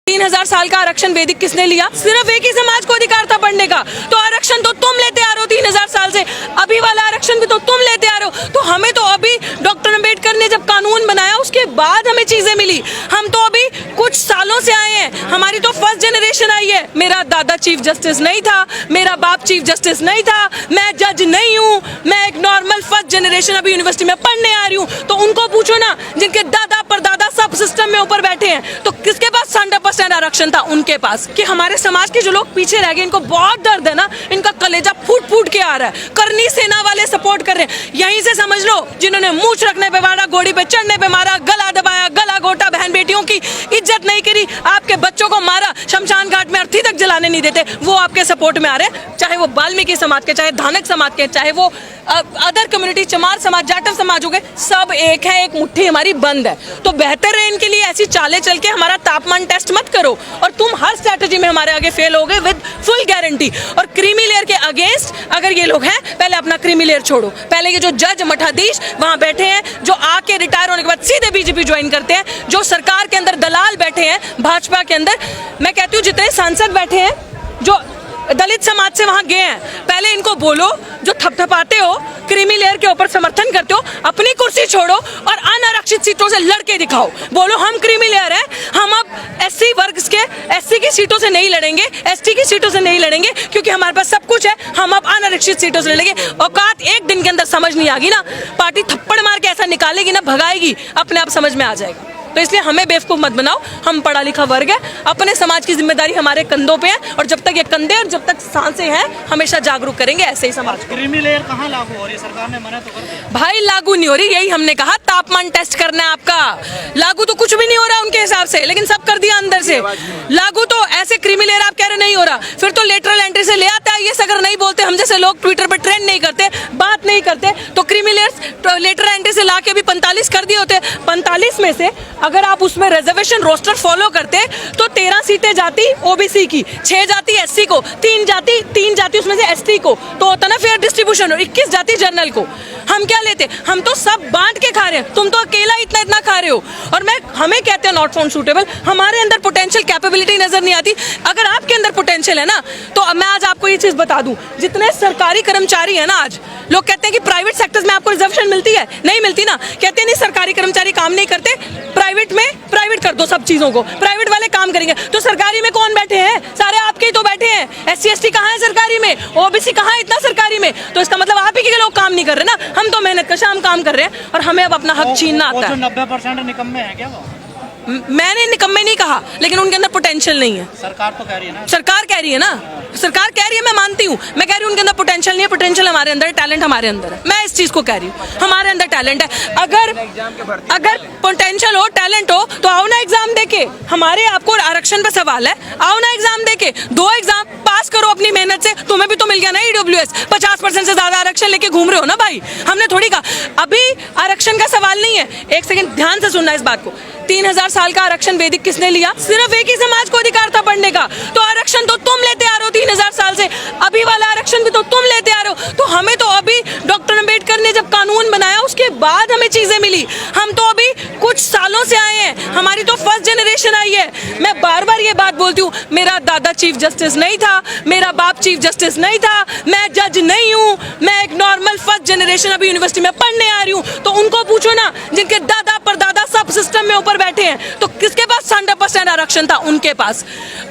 3000 साल का आरक्षण वैदिक किसने लिया? सिर्फ एक ही समाज को अधिकार था पढ़ने का। तो आरक्षण तो तुम लेते आ रहे हो 3000 साल से, अभी वाला आरक्षण भी तो तुम लेते आ रहे हो। तो हमें तो अभी डॉक्टर अम्बेडकर ने जब कानून बनाया उसके बाद हमें चीजें मिली। हम तो अभी कुछ सालों से आए हैं, हमारी तो फर्स्ट जनरेशन आई है। मेरा दादा चीफ जस्टिस नहीं था, मेरा बाप चीफ जस्टिस नहीं था, मैं जज नहीं हूँ, मैं एक नॉर्मल फर्स्ट जनरेशन अभी यूनिवर्सिटी में पढ़ने आ रही हूँ। तो उनको पूछो ना, जिनके दादा परदादा सब सिस्टम में ऊपर बैठे हैं, तो किसके पास 100% आरक्षण था? उनके पास। कि हमारे समाज के जो लोग पीछे रह गए, इनको बहुत दर्द है ना, इनका कलेजा फूट फूट के आ रहा है। करनी सेना वाले सपोर्ट कर रहे हैं, यहीं से समझ लो, जिन्होंने मूंछ रखने पे मारा, घोड़ी पे चढ़ने पे मारा, गला दबाया, गला घोटा, बहन बेटियों की इज्जत नहीं करी, आपके बच्चों को मारा, शमशान घाट में अर्थी तक जलाने नहीं देते, वो आपके सपोर्ट में आ रहे हैं। चाहे वो वाल्मीकि समाज के, चाहे धानक समाज के, चाहे वो अदर कम्युनिटी, चमार समाज, जाटव समाज हो गए, सब एक है, एक मुट्ठी हमारी बंद है। तो बेहतर है इनके लिए ऐसी चालें चल के हमारा तापमान टेस्ट मत करो, और तुम हर स्ट्रैटेजी में हमारे आगे फेल हो गए विद फुल गारंटी। और क्रीमी लेयर के अगेंस्ट अगर ये लोग हैं, पहले अपना क्रीमी लेयर छोड़ो। पहले ये जो जज मठाधीश वहां बैठे हैं, जो आके रिटायर होने के बाद सीधे बीजेपी ज्वाइन करते हैं, जो सरकार के अंदर दलाल बैठे हैं भाजपा के अंदर, मैं कहती हूँ जितने सांसद बैठे हैं जो दलित समाज से वहां गए हैं, पहले इनको बोलो, जो थपथपाते हो, क्रीमी लेयर के ऊपर समर्थन करते हो, अपनी कुर्सी छोड़ो और अनारक्षित सीटों से लड़के दिखाओ। बोलो हम क्रीमी लेयर है, हम अब एससी वर्ग के, एससी की सीटों से नहीं लड़ेंगे, एसटी की सीटों से नहीं लड़ेंगे, क्योंकि हमारे पास सब कुछ है, हम अब अनारक्षित सीटों से लड़ेंगे। औकात एक दिन के अंदर समझ नहीं आएगी ना, पार्टी थप्पड़ मार के ऐसा निकालेगी ना, भगाएगी, अपने आप समझ में आ जाएगा। तो इसलिए हमें बेवकूफ मत बनाओ, हम पढ़ा लिखा वर्ग है, अपने समाज की जिम्मेदारी हमारे कंधों पे है, और जब तक ये कंधे और जब तक सांसें हैं, हमेशा जागरूक करेंगे ऐसे ही समाज को। क्रीमी लेयर कहाँ लागू हो रही है? सरकार ने मना तो कर दिया। भाई लागू नहीं हो रही, यही हमने कहा, तापमान टेस्ट करना है आपका। लागू तो कुछ भी नहीं हो रहा उनके हिसाब से, लेकिन सब कर दिया अंदर से। लागू तो ऐसे क्रीमी लेयर आप कह रहे नहीं हो रहा, फिर तो लेटरल एंट्री से ले आता है। ये अगर नहीं बोलते, हम जैसे लोग ट्विटर पर ट्रेंड नहीं करते, बात नहीं करते, तो क्रीमी लेयर लेटरल एंट्री से ला के भी 45 कर दिए होते। 45 में से अगर आप उसमें रिजर्वेशन रोस्टर फॉलो करते तो 13 सीटें जाती ओबीसी की, 6 जाती एससी को, 3 जाती उसमें से एसटी को, तो होता ना फेयर डिस्ट्रीब्यूशन, और 21 जाती जनरल को। हम क्या लेते? हम तो सब बांट के खा रहे हैं, तुम तो अकेला इतना इतना खा रहे हो। और हमें कहते हैं नॉट फाउंड सूटेबल, हमारे अंदर पोटेंशियल कैपेबिलिटी नजर नहीं आती। अगर आपके अंदर पोटेंशियल है ना, तो मैं आज आपको ये चीज बता दूं, जितने सरकारी कर्मचारी है ना, आज लोग कहते हैं कि प्राइवेट सेक्टर्स में आपको रिजर्वेशन मिलती है, नहीं मिलती ना। कहते हैं नहीं, सरकारी कर्मचारी काम नहीं करते, प्राइवेट में प्राइवेट कर दो सब चीजों को, प्राइवेट वाले काम करेंगे। तो सरकारी में कौन बैठे हैं? सारे आपके ही तो बैठे हैं। एससी एसटी कहाँ है सरकारी में? ओबीसी कहाँ है इतना सरकारी में? तो इसका मतलब आप ही के लोग काम नहीं कर रहे ना, हम तो मेहनत कश, हम काम कर रहे हैं, और हमें अब अपना हक छीनना आता है। 90% निकम्मे हैं क्या वो? मैंने निकम्मे नहीं कहा, लेकिन उनके अंदर पोटेंशियल नहीं है। सरकार तो कह रही है ना, सरकार कह रही है ना, सरकार कह रही है, मैं मानती हूँ, मैं कह रही हूँ उनके अंदर पोटेंशियल नहीं है। पोटेंशियल हमारे अंदर है, टैलेंट हमारे अंदर है, मैं इस चीज को कह रही हूँ, हमारे अंदर टैलेंट है। अगर पोटेंशियल हो, टैलेंट हो, तो आओ ना एग्जाम देके। हमारे आपको आरक्षण पे सवाल है, आओ ना एग्जाम देके, 2 एग्जाम पास करो अपनी मेहनत से। तुम्हें भी तो मिल गया ना ईडब्ल्यूएस, 50% से ज्यादा आरक्षण लेके घूम रहे हो ना भाई, हमने थोड़ी कहा। अभी आरक्षण का सवाल नहीं है, एक सेकंड ध्यान से सुनना इस बात को। 3000 साल का आरक्षण वैदिक किसने लिया? सिर्फ एक ही समाज को अधिकार था पढ़ने का। तो आरक्षण तो तुम लेते आ रहे हो 3000 साल से, अभी वाला आरक्षण भी तो तुम लेते आ रहे हो। तो हमें तो अभी डॉक्टर अम्बेडकर ने जब कानून बनाया उसके बाद हमें चीजें मिली। हम तो अभी कुछ सालों से आए हैं, हमारी तो फर्स्ट जनरेशन आई है। मैं बार बार ये बात बोलती हूँ, मेरा दादा चीफ जस्टिस नहीं था, मेरा बाप चीफ जस्टिस नहीं था, मैं जज नहीं हूँ, मैं एक नॉर्मल फर्स्ट जनरेशन अभी यूनिवर्सिटी में पढ़ने आ रही हूँ। तो उनको पूछो ना, जिनके दादा परदादा सब सिस्टम में ऊपर बैठे हैं, तो किसके पास 100% आरक्षण था? उनके पास।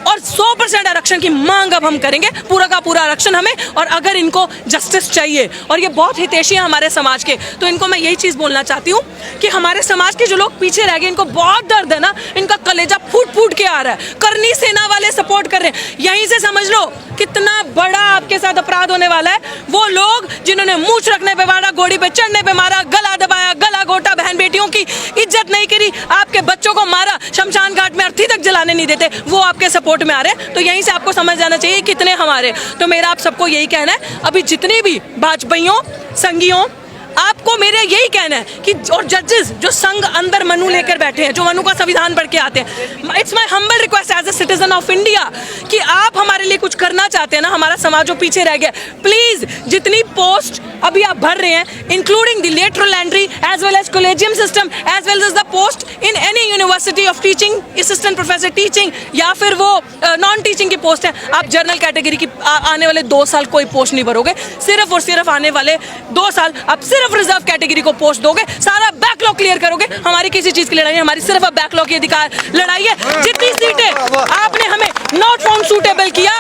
और 100% आरक्षण की मांग अब हम करेंगे, पूरा का पूरा आरक्षण हमें। और अगर इनको जस्टिस चाहिए, और ये बहुत हितैषी है हमारे समाज के, तो इनको मैं यही चीज बोलना चाहती हूँ कि हमारे समाज के जो लोग पीछे रह गए, इनको बहुत दर्द है ना, इनका कलेजा फूट फूट के आ रहा है। करनी सेना वाले सपोर्ट कर रहे हैं, यहीं से समझ लो कितना बड़ा आपके साथ अपराध होने वाला है। वो लोग जिन्होंने मूंछ रखने पे मारा, घोड़ी पे चढ़ने पे मारा, गला दबाया, गला घोटा, बहन बेटियों की इज्जत नहीं करी, आपके बच्चों को मारा, शमशान घाट में अर्थी तक जलाने नहीं देते, वो आपके सपोर्ट में आ रहे हैं। तो यहीं से आपको समझ जाना चाहिए कितने हमारे। तो मेरा आप सबको यही कहना है, अभी जितने भी भाजपाइयों, संघियों, आपको मेरे यही कहना है कि और जजेस जो संघ अंदर मनु लेकर बैठे हैं, जो मनु का संविधान पढ़ के आते हैं, it's my humble request as a citizen of India कि आप हमारे लिए कुछ करना चाहते हैं ना, हमारा समाज जो पीछे रह गया, प्लीज जितनी पोस्ट अभी आप भर रहे हैं, including the lateral entry as well as collegium system as well as the post in any university of teaching, assistant professor teaching या फिर वो नॉन टीचिंग की पोस्ट है, आप जनरल कैटेगरी की आने वाले 2 साल कोई पोस्ट नहीं भरोगे, सिर्फ और सिर्फ आने वाले 2 साल आप सिर्फ रिजर्व कैटेगरी को पोस्ट दोगे, सारा बैकलॉग क्लियर करोगे। हमारी किसी चीज की लड़ाई है, हमारी सिर्फ अब बैकलॉग की अधिकार लड़ाई है। जितनी सीटें आपने हमें नॉट फाउंड सूटेबल किया,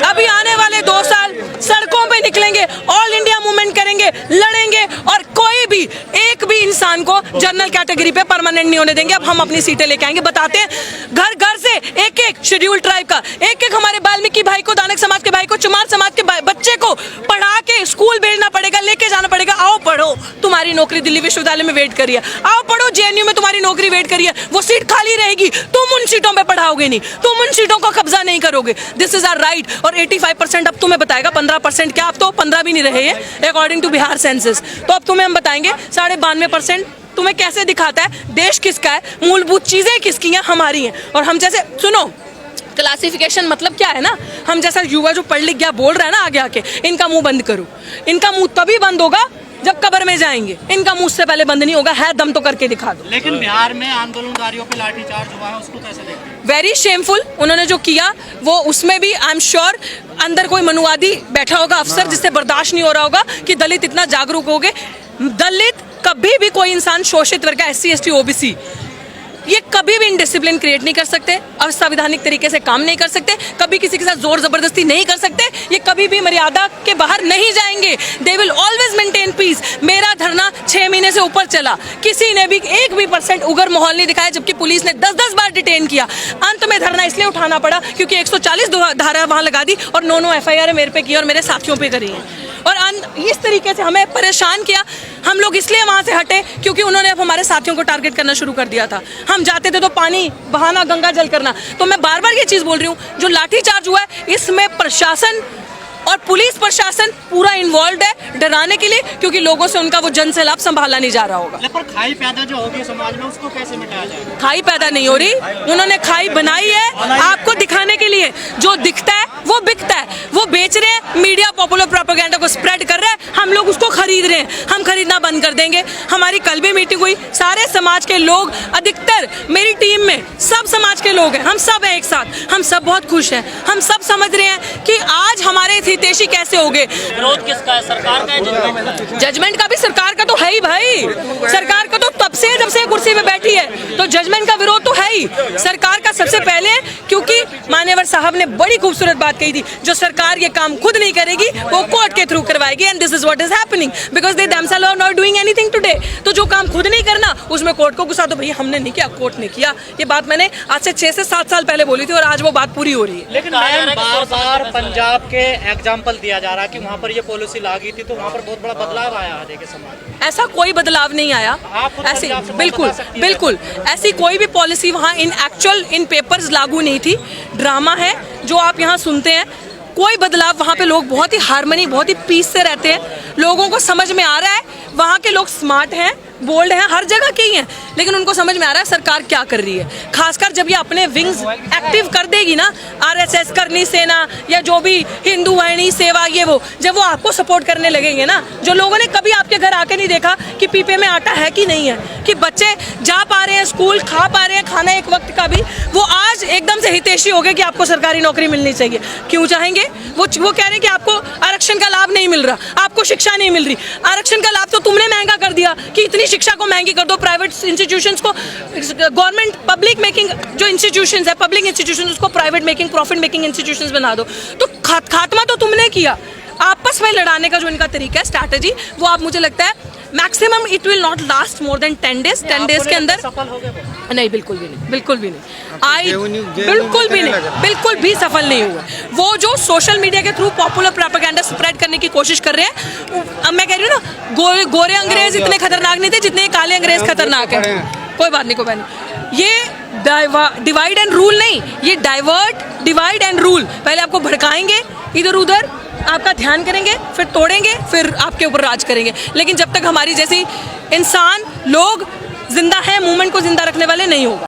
अभी आने वाले 2 साल सड़कों पे निकलेंगे, ऑल इंडिया मूवमेंट करेंगे, लड़ेंगे और कोई भी एक भी इंसान को जनरल कैटेगरी पे परमानेंट नहीं होने देंगे। अब हम अपनी सीटें लेके आएंगे, बताते हैं घर घर से एक एक शेड्यूल ट्राइब का, एक एक हमारे वाल्मीकि भाई को, दानक समाज के भाई को, चमार समाज के बच्चे को पढ़ा के स्कूल भेजना पड़ेगा, लेके जाना पड़ेगा। आओ पढ़ो, तुम्हारी नौकरी दिल्ली विश्वविद्यालय में वेट करिए, आओ पढ़ो जेएनयू में तुम्हारी नौकरी वेट करिए, वो सीट खाली रहेगी, तुम उन सीटों पे पढ़ाओगे नहीं, तुम उन सीटों को कब्जा नहीं करोगे। This is our right. और 85% अब तुम्हें बताएगा, 15% क्या, अब तो 15 भी नहीं रहे हैं अकॉर्डिंग टू बिहार सेंसस, तो अब तुम्हें हम बताएंगे 92.5% तुम्हें कैसे दिखाता है देश किसका है, मूलभूत चीजें किसकी हैं, हमारी हैं। और हम जैसे सुनो, क्लासिफिकेशन मतलब क्या है ना, हम जैसा युवा जो पढ़ लिख गया बोल रहा है ना आगे आके, इनका मुंह बंद करो, इनका मुंह तभी बंद होगा जब कब्र में जाएंगे, इनका मुंह से पहले बंद नहीं होगा, है दम तो करके दिखा दो। लेकिन बिहार में आंदोलनकारियों पे लाठीचार्ज हुआ है, उसको कैसे देखते हैं? Very shameful. उन्होंने जो किया वो, उसमें भी आई एम श्योर अंदर कोई मनुवादी बैठा होगा अफसर, जिससे बर्दाश्त नहीं हो रहा होगा कि दलित इतना जागरूक हो गए। दलित कभी भी कोई इंसान शोषित वर्ग का, SC ST OBC, ये कभी भी इनडिसिप्लिन क्रिएट नहीं कर सकते, असंवैधानिक तरीके से काम नहीं कर सकते, कभी किसी के साथ जोर जबरदस्ती नहीं कर सकते, ये कभी भी मर्यादा के बाहर नहीं जाएंगे। They will always maintain piece. मेरा धरना 6 महीने से ऊपर चला, किसी ने भी 1 भी % उग्र माहौल नहीं दिखाया, जबकि पुलिस ने 10-10 बार डिटेन किया। अंत में धरना इसलिए उठाना पड़ा क्योंकि 140 धारा वहां लगा दी और 9 FIR मेरे पे की और मेरे साथियों पे करी है। और इस तरीके से हमें परेशान किया। हम लोग इसलिए वहां से हटे क्योंकि उन्होंने अब हमारे साथियों को टारगेट करना शुरू कर दिया था। हम जाते थे तो पानी बहाना, गंगा जल करना। तो मैं बार बार ये चीज बोल रही हूँ, जो लाठीचार्ज हुआ है इसमें प्रशासन और पुलिस प्रशासन पूरा इन्वॉल्व है डराने के लिए, क्योंकि लोगों से उनका वो जन सैलाब संभाला नहीं जा रहा होगा। पर खाई पैदा जो होगी समाज में, उसको कैसे मिटाया जाएगा? खाई पैदा नहीं हो रही, उन्होंने खाई बनाई है आपको दिखाने के लिए। जो दिखता है वो बिकता है, वो बेच रहे हैं, मीडिया पॉपुलर प्रोपेगेंडा को स्प्रेड कर रहा है, हम लोग उसको खरीद रहे हैं। हम खरीदना बंद कर देंगे। हमारी कल भी मीटिंग हुई, सारे समाज के लोग, अधिकतर मेरी टीम में सब समाज के लोग हैं, हम सब हैं एक साथ, हम सब बहुत खुश हैं। हम सब समझ रहे हैं कि आज हमारे हितैषी कैसे हो गए। विरोध किसका है, सरकार का है, जजमेंट का है? जजमेंट का भी सरकार का तो है ही भाई, सरकार का तो तब से जब से कुर्सी पे बैठी है, तो जजमेंट का विरोध तो है ही सरकार का सबसे पहले, क्योंकि मान्यवर साहब ने बड़ी खूबसूरत बात कही थी, जो सरकार ये काम खुद नहीं करेगी वो कोर्ट के थ्रू करवाएगी। And this is what is happening because they themselves are not doing anything today। तो जो काम खुद नहीं करना उसमें कोर्ट को गुस्सा, तो भैया हमने नहीं किया, कोर्ट ने किया। ये बात मैंने आज से 6 से 7 साल पहले बोली थी और आज वो बात पूरी हो रही है। लेकिन बार बार पंजाब के एग्जाम्पल दिया जा रहा है कि वहाँ पर ये पॉलिसी लागू थी तो वहाँ पर बहुत बड़ा बदलाव आया है के समाज में। ऐसा कोई बदलाव नहीं आया, ऐसी बिल्कुल ऐसी कोई भी पॉलिसी वहाँ इन एक्चुअल इन पेपर्स लागू नहीं थी। ड्रामा है जो आप यहाँ सुनते हैं, कोई बदलाव वहाँ पे लोग बहुत ही हार्मनी, बहुत ही पीस से रहते हैं। लोगों को समझ में आ रहा है, वहाँ के लोग स्मार्ट हैं, बोल्ड हैं, हर जगह के ही हैं, लेकिन उनको समझ में आ रहा है सरकार क्या कर रही है। खासकर जब ये अपने विंग्स एक्टिव कर देगी ना, RSS, करनी सेना या जो भी हिंदू वाहिनी सेवा, ये वो जब वो आपको सपोर्ट करने लगेंगे ना, जो लोगों ने कभी आपके घर आके नहीं देखा कि पीपे में आटा है कि नहीं है, कि बच्चे जा पा रहे हैं स्कूल, खा पा रहे हैं खाना एक वक्त का भी, वो आज एकदम से हितैषी हो गए कि आपको सरकारी नौकरी मिलनी चाहिए। क्यों चाहेंगे? वो कह रहे हैं कि आपको आरक्षण का लाभ नहीं मिल रहा, आपको शिक्षा नहीं मिल रही। आरक्षण का लाभ तो तुमने महंगा कर दिया कि इतनी शिक्षा को महंगी कर दो, प्राइवेट इंस्टीट्यूशंस को, गवर्नमेंट पब्लिक मेकिंग जो इंस्टीट्यूशंस है, पब्लिक इंस्टीट्यूशंस उसको private making, profit making institutions बना दो। तो खात्मा तो तुमने किया। आपस में लड़ाने का जो इनका तरीका है, स्ट्रैटेजी, वो आप मुझे लगता है maximum it will not last more than 10 days. 10 days के अंदर सफल हो गए? नहीं, बिल्कुल भी नहीं, बिल्कुल भी नहीं, बिल्कुल भी सफल नहीं हुआ। वो जो सोशल मीडिया के थ्रू पॉपुलर प्रोपेगेंडा स्प्रेड करने की कोशिश कर रहे हैं, अब मैं कह रही हूँ ना, गोरे अंग्रेज इतने खतरनाक नहीं थे जितने काले अंग्रेज खतरनाक है। कोई बात नहीं, ये डिवाइड एंड रूल नहीं, ये डिवाइड एंड रूल। पहले आपको भड़काएंगे इधर उधर, आपका ध्यान करेंगे, फिर तोड़ेंगे, फिर आपके ऊपर राज करेंगे। लेकिन जब तक हमारी जैसी इंसान लोग जिंदा हैं, मूवमेंट को जिंदा रखने वाले नहीं होगा।